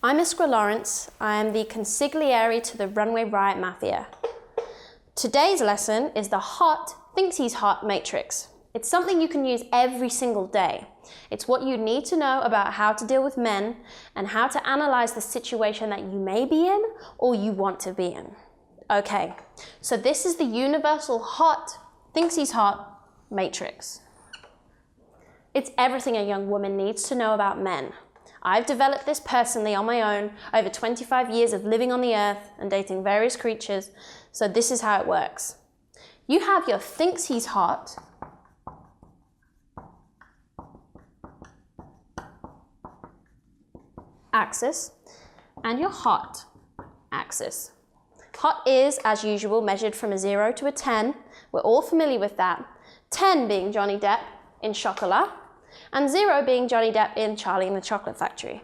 I'm Iskra Lawrence. I am the consigliere to the Runway Riot Mafia. Today's lesson is the Thinks Hes Hot Matrix. It's something you can use every single day. It's what you need to know about how to deal with men and how to analyze the situation that you may be in or you want to be in. Okay, so this is the universal Thinks Hes Hot Matrix. It's everything a young woman needs to know about men. I've developed this personally on my own over 25 years of living on the earth and dating various creatures, so this is how it works. You have your Thinks He's Hot axis and your hot axis. Hot is, as usual, measured from a 0 to a 10. We're all familiar with that. 10 being Johnny Depp in Chocolat, and 0 being Johnny Depp in Charlie and the Chocolate Factory.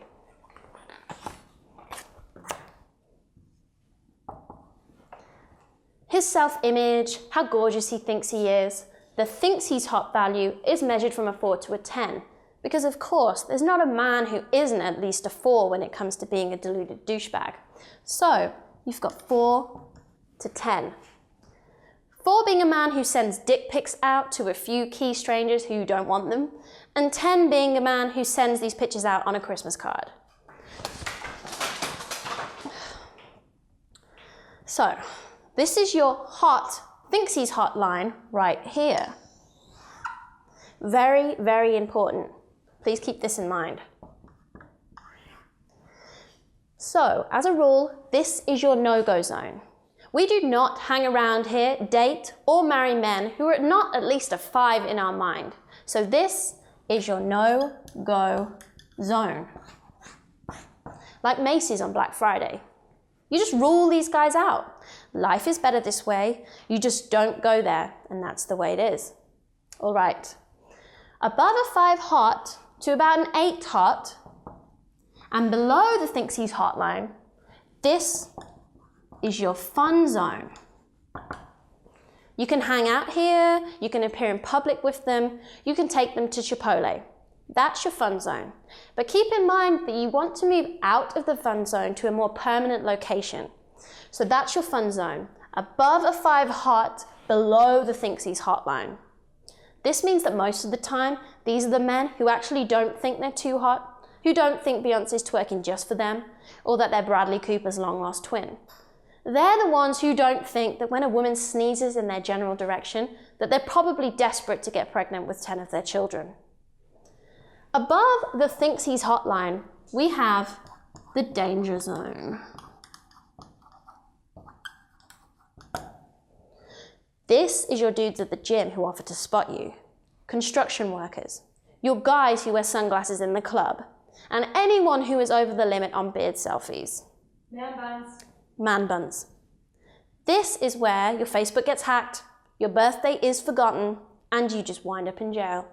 His self-image, how gorgeous he thinks he is, the Thinks He's Hot value is measured from a 4 to a 10. Because of course, there's not a man who isn't at least a 4 when it comes to being a deluded douchebag. So, you've got 4 to 10. 4 being a man who sends dick pics out to a few key strangers who don't want them, and 10 being a man who sends these pictures out on a Christmas card. So, this is your Thinks He's Hot line right here. Very, very important. Please keep this in mind. So, as a rule, this is your no-go zone. We do not hang around here, date, or marry men who are not at least a 5 in our mind. So this is your no-go zone. Like Macy's on Black Friday. You just rule these guys out. Life is better this way. You just don't go there, and that's the way it is. All right. Above a 5 hot to about an 8 hot, and below the Thinks He's Hot line, this is your fun zone. You can hang out here, you can appear in public with them, you can take them to Chipotle. That's your fun zone. But keep in mind that you want to move out of the fun zone to a more permanent location. So that's your fun zone. Above a 5 hot, below the Thinks He's Hot line. This means that most of the time, these are the men who actually don't think they're too hot, who don't think Beyonce's twerking just for them, or that they're Bradley Cooper's long-lost twin. They're the ones who don't think that when a woman sneezes in their general direction, that they're probably desperate to get pregnant with 10 of their children. Above the Thinks He's Hot line, we have the danger zone. This is your dudes at the gym who offer to spot you, construction workers, your guys who wear sunglasses in the club, and anyone who is over the limit on beard selfies. Man buns. Man buns. This is where your Facebook gets hacked, your birthday is forgotten, and you just wind up in jail.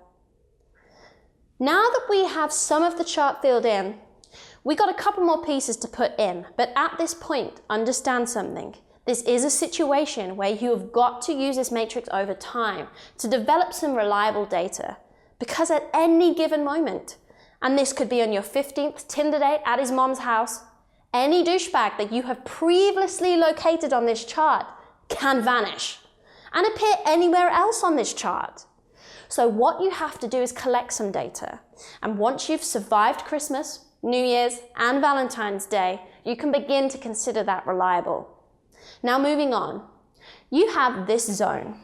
Now that we have some of the chart filled in, we got a couple more pieces to put in, but at this point, understand something. This is a situation where you have got to use this matrix over time to develop some reliable data, because at any given moment, and this could be on your 15th Tinder date at his mom's house, any douchebag that you have previously located on this chart can vanish and appear anywhere else on this chart. So what you have to do is collect some data. And once you've survived Christmas, New Year's, and Valentine's Day, you can begin to consider that reliable. Now moving on, you have this zone.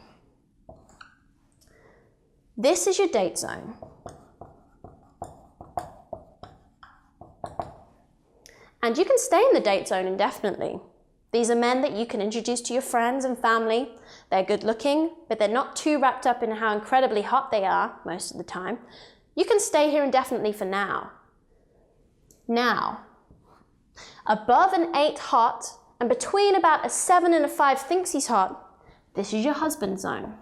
This is your date zone. And you can stay in the date zone indefinitely. These are men that you can introduce to your friends and family. They're good looking, but they're not too wrapped up in how incredibly hot they are most of the time. You can stay here indefinitely for now. Now, above an 8 hot and between about a 7 and a 5 Thinks He's Hot, this is your husband zone.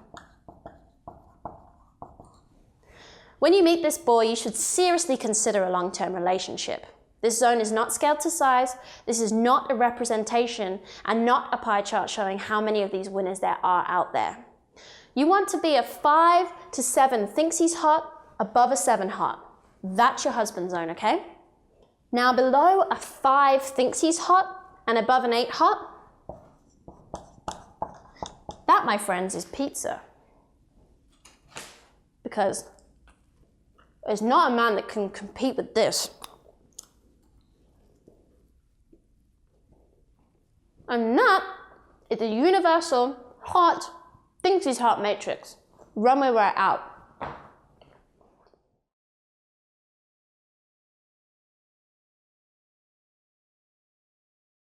When you meet this boy, you should seriously consider a long-term relationship. This zone is not scaled to size, this is not a representation, and not a pie chart showing how many of these winners there are out there. You want to be a 5 to 7 Thinks He's Hot, above a 7 hot. That's your husband zone, okay? Now below a 5 thinks he's hot and above an 8 hot, that, my friends, is pizza. Because there's not a man that can compete with this. And that is the universal hot, thinks he's hot matrix. Runway, we're out.